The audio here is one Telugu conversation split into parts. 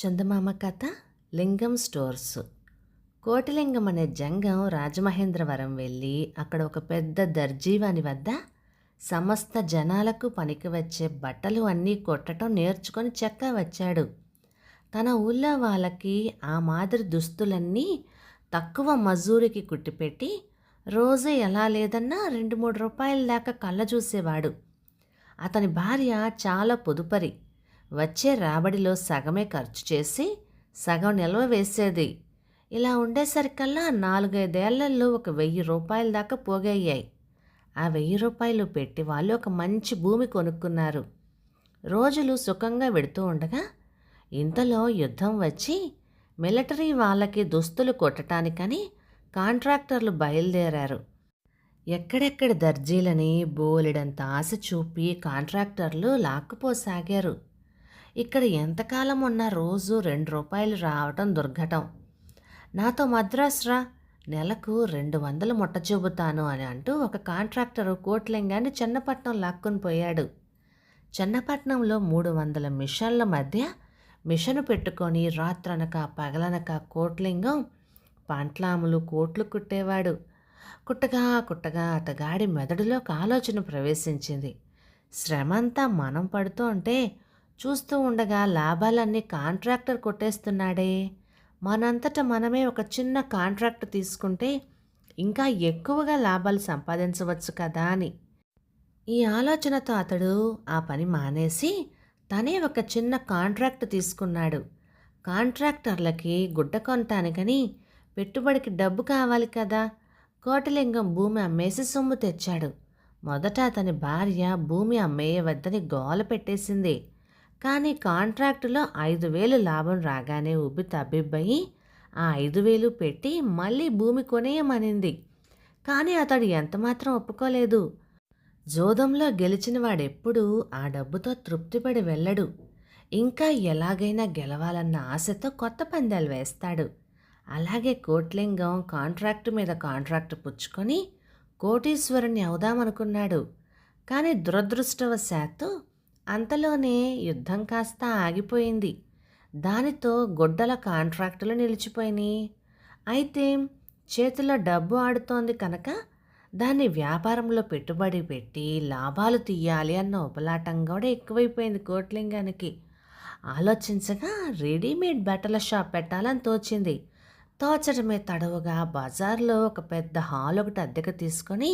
చందమామ కథ లింగం స్టోర్స్. కోటిలింగం అనే జంగం రాజమహేంద్రవరం వెళ్ళి అక్కడ ఒక పెద్ద దర్జీవాని వద్ద సమస్త జనాలకు పనికి వచ్చే బట్టలు అన్నీ కొట్టడం నేర్చుకొని చక్కా వచ్చాడు. తన ఊళ్ళో వాళ్ళకి ఆ మాదిరి దుస్తులన్నీ తక్కువ మజూరికి కుట్టిపెట్టి రోజు ఎలా లేదన్నా 2-3 రూపాయల దాకా కళ్ళ చూసేవాడు. అతని భార్య చాలా పొదుపరి. వచ్చే రాబడిలో సగమే ఖర్చు చేసి సగం నిల్వ వేసేది. ఇలా ఉండేసరికల్లా 4-5 ఏళ్లలో ఒక 1000 రూపాయల దాకా పోగయ్యాయి. ఆ 1000 రూపాయలు పెట్టి వాళ్ళు ఒక మంచి భూమి కొనుక్కున్నారు. రోజులు సుఖంగా వెడుతూ ఉండగా ఇంతలో యుద్ధం వచ్చి మిలిటరీ వాళ్ళకి దుస్తులు కొట్టడానికని కాంట్రాక్టర్లు బయలుదేరారు. ఎక్కడెక్కడ దర్జీలని బోలెడంత ఆశ చూపి కాంట్రాక్టర్లు లాక్కుపోసాగారు. ఇక్కడ ఎంతకాలం ఉన్నా రోజు 2 రూపాయలు రావటం దుర్ఘటం. నాతో మద్రాస్ రా, నెలకు 200 ముట్ట చూపుతాను అని అంటూ ఒక కాంట్రాక్టరు కోటిలింగాన్ని చెన్నపట్నం లాక్కుని పోయాడు. చెన్నపట్నంలో 300 మిషన్ల మధ్య మిషను పెట్టుకొని రాత్రనక పగలనక కోటిలింగం పంట్లాములు కోట్లు కుట్టేవాడు. కుట్టగా కుట్టగా అతగాడి మెదడులోకి ఆలోచన ప్రవేశించింది. శ్రమంతా మనం పడుతూ ఉంటే చూస్తూ ఉండగా లాభాలన్నీ కాంట్రాక్టర్ కొట్టేస్తున్నాడే, మనంతట మనమే ఒక చిన్న కాంట్రాక్ట్ తీసుకుంటే ఇంకా ఎక్కువగా లాభాలు సంపాదించవచ్చు కదా అని. ఈ ఆలోచనతో అతడు ఆ పని మానేసి తనే ఒక చిన్న కాంట్రాక్ట్ తీసుకున్నాడు. కాంట్రాక్టర్లకి గుడ్డ కొనటానికని పెట్టుబడికి డబ్బు కావాలి కదా. కోటిలింగం భూమి అమ్మేసి సొమ్ము తెచ్చాడు. మొదట అతని భార్య భూమి అమ్మేయవద్దని గోల పెట్టేసింది. కానీ కాంట్రాక్టులో 5,000 లాభం రాగానే ఉబ్బి తబ్బిబ్బయి ఆ 5,000 పెట్టి మళ్ళీ భూమి కొనేయమనింది. కానీ అతడు ఎంతమాత్రం ఒప్పుకోలేదు. జోదంలో గెలిచిన వాడెప్పుడూ ఆ డబ్బుతో తృప్తిపడి వెళ్ళడు. ఇంకా ఎలాగైనా గెలవాలన్న ఆశతో కొత్త పందాలు వేస్తాడు. అలాగే కోటిలింగం కాంట్రాక్టు మీద కాంట్రాక్టు పుచ్చుకొని కోటీశ్వరుణ్ణి అవుదామనుకున్నాడు. కానీ దురదృష్టవశాత్తు అంతలోనే యుద్ధం కాస్త ఆగిపోయింది. దానితో గుడ్డల కాంట్రాక్టులు నిలిచిపోయినాయి. అయితే చేతిలో డబ్బు ఆడుతోంది కనుక దాన్ని వ్యాపారంలో పెట్టుబడి పెట్టి లాభాలు తీయాలి అన్న ఉపలాటం కూడా ఎక్కువైపోయింది కోటిలింగానికి. ఆలోచించగా రెడీమేడ్ బట్టల షాప్ పెట్టాలని తోచింది. తోచడమే తడవుగా బజార్లో ఒక పెద్ద హాల్ ఒకటి అద్దెకు తీసుకొని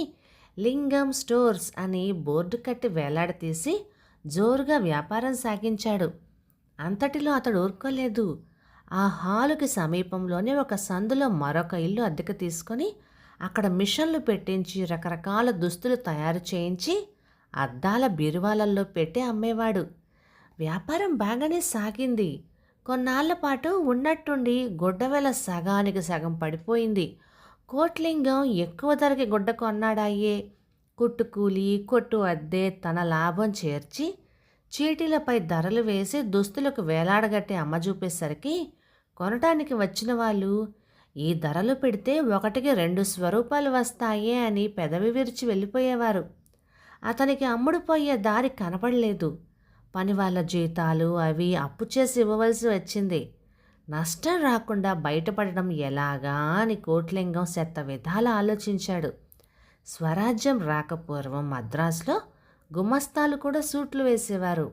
లింగం స్టోర్స్ అని బోర్డు కట్టి వేలాడతీసి జోరుగా వ్యాపారం సాగించాడు. అంతటిలో అతడు ఊరుకోలేదు. ఆ హాలుకి సమీపంలోనే ఒక సందులో మరొక ఇల్లు అద్దెకు తీసుకొని అక్కడ మిషన్లు పెట్టించి రకరకాల దుస్తులు తయారు చేయించి అద్దాల బీరువాలల్లో పెట్టి అమ్మేవాడు. వ్యాపారం బాగానే సాగింది. కొన్నాళ్ల పాటు ఉన్నట్టుండి గుడ్డవెల సగానికి సగం పడిపోయింది. కోటిలింగం ఎక్కువ ధరకి గుడ్డ కొన్నాడాయే. కుట్టుకూలి కొట్టు అద్దె తన లాభం చేర్చి చీటీలపై ధరలు వేసి దుస్తులకు వేలాడగట్టి అమ్మజూపేసరికి కొనటానికి వచ్చిన వాళ్ళు ఈ ధరలు పెడితే ఒకటికి 2 స్వరూపాలు వస్తాయే అని పెదవి విరిచి వెళ్ళిపోయేవారు. అతనికి అమ్ముడుపోయే దారి కనపడలేదు. పని వాళ్ళ జీతాలు అవి అప్పు చేసి ఇవ్వవలసి వచ్చింది. నష్టం రాకుండా బయటపడడం ఎలాగా అని కోటిలింగం శత విధాల ఆలోచించాడు. స్వరాజ్యం రాకపూర్వం మద్రాసులో గుమస్తాలు కూడా సూట్లు వేసేవారు.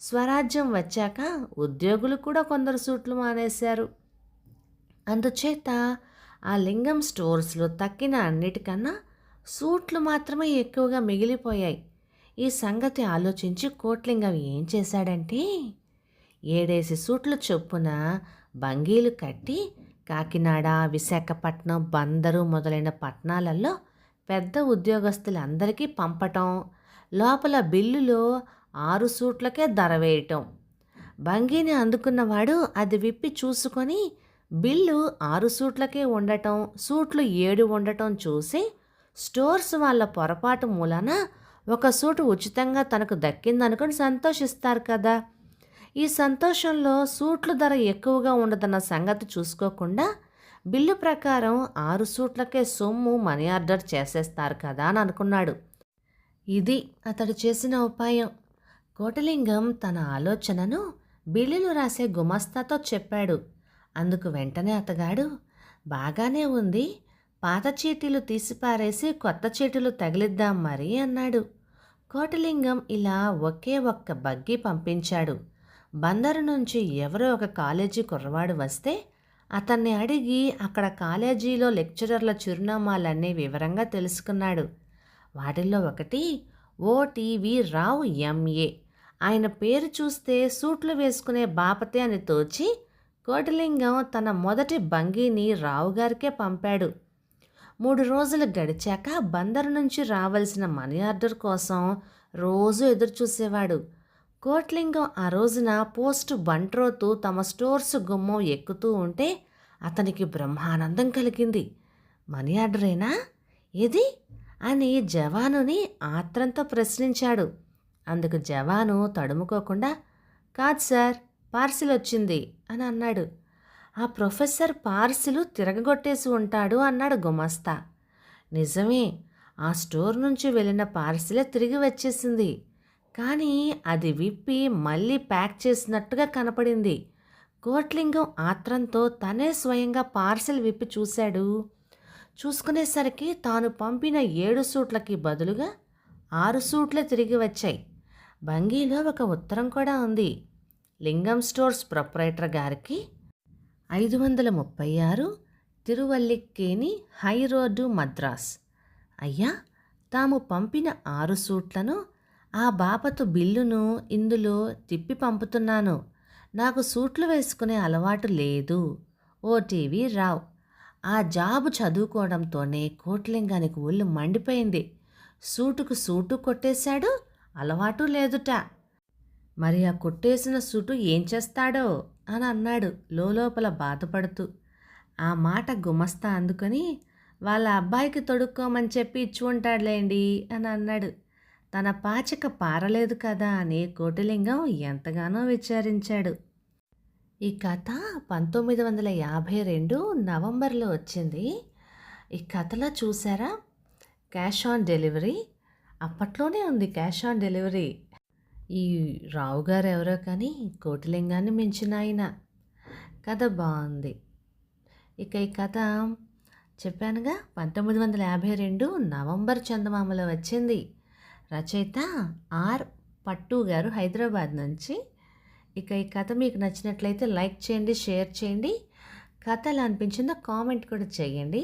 స్వరాజ్యం వచ్చాక ఉద్యోగులు కూడా కొందరు సూట్లు మానేశారు. అందుచేత ఆ లింగం స్టోర్స్లో తక్కిన అన్నిటికన్నా సూట్లు మాత్రమే ఎక్కువగా మిగిలిపోయాయి. ఈ సంగతి ఆలోచించి కోటిలింగం ఏం చేశాడంటే 7 సూట్లు చొప్పున బంగీలు కట్టి కాకినాడ, విశాఖపట్నం, బందరు మొదలైన పట్టణాలలో పెద్ద ఉద్యోగస్తులందరికీ పంపటం, లోపల బిల్లులో 6 సూట్లకే ధర వేయటం. బంగీని అందుకున్నవాడు అది విప్పి చూసుకొని బిల్లు 6 సూట్లకే ఉండటం, సూట్లు 7 ఉండటం చూసి స్టోర్స్ వాళ్ళ పొరపాటు మూలన ఒక సూటు ఉచితంగా తనకు దక్కిందనుకొని సంతోషిస్తారు కదా. ఈ సంతోషంలో సూట్ల ధర ఎక్కువగా ఉండదన్న సంగతి చూసుకోకుండా బిల్లు ప్రకారం 6 సూట్లకే సొమ్ము మనీ ఆర్డర్ చేసేస్తారు కదా అని అనుకున్నాడు. ఇది అతడు చేసిన ఉపాయం. కోటిలింగం తన ఆలోచనను బిల్లులు రాసే గుమస్తాతో చెప్పాడు. అందుకు వెంటనే అతగాడు, బాగానే ఉంది, పాత చీటీలు తీసిపారేసి కొత్త చీటీలు తగిలిద్దాం మరి అన్నాడు. కోటిలింగం ఇలా ఒకే ఒక్క బగ్గి పంపించాడు. బందరు నుంచి ఎవరో ఒక కాలేజీ కుర్రవాడు వస్తే అతన్ని అడిగి అక్కడ కాలేజీలో లెక్చరర్ల చిరునామాలన్నీ వివరంగా తెలుసుకున్నాడు. వాటిల్లో ఒకటి ఓటీవీ రావు ఎంఏ. ఆయన పేరు చూస్తే సూట్లు వేసుకునే బాపతే అని తోచి కోటిలింగం తన మొదటి బంగీని రావుగారికే పంపాడు. 3 రోజులు గడిచాక బందరు నుంచి రావాల్సిన మనీ ఆర్డర్ కోసం రోజు ఎదురుచూసేవాడు. కోట్లింగం ఆ రోజున పోస్టు బంట్రోతు తమ స్టోర్స్ గుమ్మం ఎక్కుతూ ఉంటే అతనికి బ్రహ్మానందం కలిగింది. మనీ ఆర్డరేనా ఇది అని జవానుని ఆత్రంతో ప్రశ్నించాడు. అందుకు జవాను తడుముకోకుండా, కాదు సార్, పార్సిల్ వచ్చింది అని అన్నాడు. ఆ ప్రొఫెసర్ పార్సిలు తిరగగొట్టేసి ఉంటాడు అన్నాడు గుమస్తా. నిజమే, ఆ స్టోర్ నుంచి వెళ్ళిన పార్సిలే తిరిగి వచ్చేసింది. కానీ అది విప్పి మళ్ళీ ప్యాక్ చేసినట్టుగా కనపడింది. కోట్లింగం ఆత్రంతో తనే స్వయంగా పార్సిల్ విప్పి చూశాడు. చూసుకునేసరికి తాను పంపిన 7 సూట్లకి బదులుగా 6 సూట్లే తిరిగి వచ్చాయి. బంగీలో ఒక ఉత్తరం కూడా ఉంది. లింగం స్టోర్స్ ప్రొప్రైటర్ గారికి 536 తిరువల్లిక్కేని హై రోడ్డు మద్రాస్. అయ్యా, తాము పంపిన 6 సూట్లను ఆ బాపతు బిల్లును ఇందులో తిప్పి పంపుతున్నాను. నాకు సూట్లు వేసుకునే అలవాటు లేదు. ఓటీవీ రావ్. ఆ జాబు చదువుకోవడంతోనే కోట్లింగానికి ఒళ్ళు మండిపోయింది. సూటుకు సూటు కొట్టేశాడు, అలవాటు లేదుట. మరి ఆ కొట్టేసిన సూటు ఏం చేస్తాడో అని అన్నాడు లోపల బాధపడుతూ. ఆ మాట గుమస్తా అందుకొని, వాళ్ళ అబ్బాయికి తొడుక్కోమని చెప్పి ఇచ్చి ఉంటాడులేండి అని అన్నాడు. తన పాచిక పారలేదు కదా అని కోటిలింగం ఎంతగానో విచారించాడు. ఈ కథ 1952 నవంబర్లో వచ్చింది. ఈ కథలో చూసారా, క్యాష్ ఆన్ డెలివరీ అప్పట్లోనే ఉంది. Cash on delivery. ఈ రావు గారు ఎవరో కానీ కోటిలింగాన్ని మించిన ఆయన. కథ బాగుంది. ఇక ఈ కథ చెప్పానుగా, 1952 నవంబర్ చందమామలో వచ్చింది. రచయిత ఆర్ పట్టు గారు, హైదరాబాద్ నుంచి. ఇక ఈ కథ మీకు నచ్చినట్లయితే లైక్ చేయండి, షేర్ చేయండి. కథ ఎలా అనిపించిందో కామెంట్ కూడా చేయండి.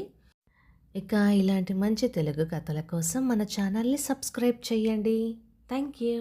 ఇక ఇలాంటి మంచి తెలుగు కథల కోసం మన ఛానల్ని సబ్స్క్రైబ్ చేయండి. Thank you.